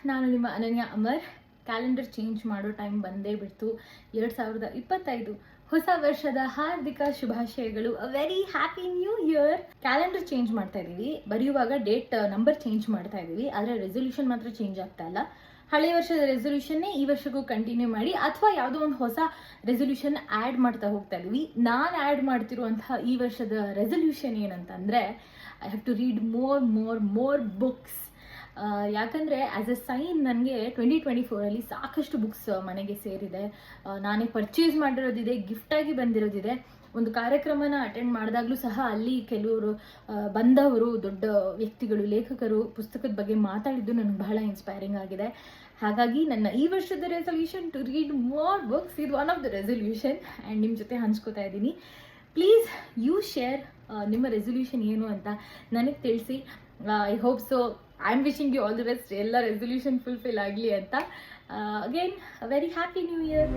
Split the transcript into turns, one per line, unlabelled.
ನಾನು ನಿಮ್ಮ ಅನನ್ಯ ಅಮರ್. ಕ್ಯಾಲೆಂಡರ್ ಚೇಂಜ್ ಮಾಡೋ ಟೈಮ್ ಬಂದೇ ಬಿಡ್ತು. 2025 ಹೊಸ ವರ್ಷದ ಹಾರ್ದಿಕ ಶುಭಾಶಯಗಳು. A very happy new year. Calendar change ಮಾಡ್ತಾ ಇದ್ದೀವಿ, ಬರೆಯುವಾಗ ಡೇಟ್ ನಂಬರ್ ಚೇಂಜ್ ಮಾಡ್ತಾ ಇದ್ದೀವಿ, ಆದರೆ ರೆಸೊಲ್ಯೂಷನ್ ಮಾತ್ರ ಚೇಂಜ್ ಆಗ್ತಾ ಇಲ್ಲ. ಹಳೆ ವರ್ಷದ ರೆಸೊಲ್ಯೂಷನ್ನೇ ಈ ವರ್ಷಕ್ಕೂ ಕಂಟಿನ್ಯೂ ಮಾಡಿ ಅಥವಾ ಯಾವುದೋ ಒಂದು ಹೊಸ ರೆಸೊಲ್ಯೂಷನ್ ಆ್ಯಡ್ ಮಾಡ್ತಾ ಹೋಗ್ತಾ ಇದ್ದೀವಿ. ನಾನು ಆ್ಯಡ್ ಮಾಡ್ತಿರುವಂತಹ ಈ ವರ್ಷದ ರೆಸೊಲ್ಯೂಷನ್ ಏನಂತಂದರೆ, I have to read more books. ಯಾಕಂದರೆ ಆ್ಯಸ್ ಎ ಸೈನ್ ನನಗೆ 2024ಅಲ್ಲಿ ಸಾಕಷ್ಟು ಬುಕ್ಸ್ ಮನೆಗೆ ಸೇರಿದೆ. ನಾನೇ ಪರ್ಚೇಸ್ ಮಾಡಿರೋದಿದೆ, ಗಿಫ್ಟಾಗಿ ಬಂದಿರೋದಿದೆ. ಒಂದು ಕಾರ್ಯಕ್ರಮನ ಅಟೆಂಡ್ ಮಾಡಿದಾಗಲೂ ಸಹ ಅಲ್ಲಿ ಕೆಲವರು ಬಂದವರು ದೊಡ್ಡ ವ್ಯಕ್ತಿಗಳು, ಲೇಖಕರು ಪುಸ್ತಕದ ಬಗ್ಗೆ ಮಾತಾಡಿದ್ದು ನನಗೆ ಬಹಳ ಇನ್ಸ್ಪೈರಿಂಗ್ ಆಗಿದೆ. ಹಾಗಾಗಿ ನನ್ನ ಈ ವರ್ಷದ resolution to read more books, ಇದು one of the resolution and ನಿಮ್ಮ ಜೊತೆ ಹಂಚ್ಕೋತಾ ಇದ್ದೀನಿ. ಪ್ಲೀಸ್ ಯು ಶೇರ್ ನಿಮ್ಮ ರೆಸೊಲ್ಯೂಷನ್ ಏನು ಅಂತ ನನಗೆ ತಿಳಿಸಿ. I hope so. I am wishing you all the best. ಎಲ್ಲ ರೆಸೊಲ್ಯೂಷನ್ ಫುಲ್ಫಿಲ್ ಆಗಲಿ ಅಂತ. Again very happy new year.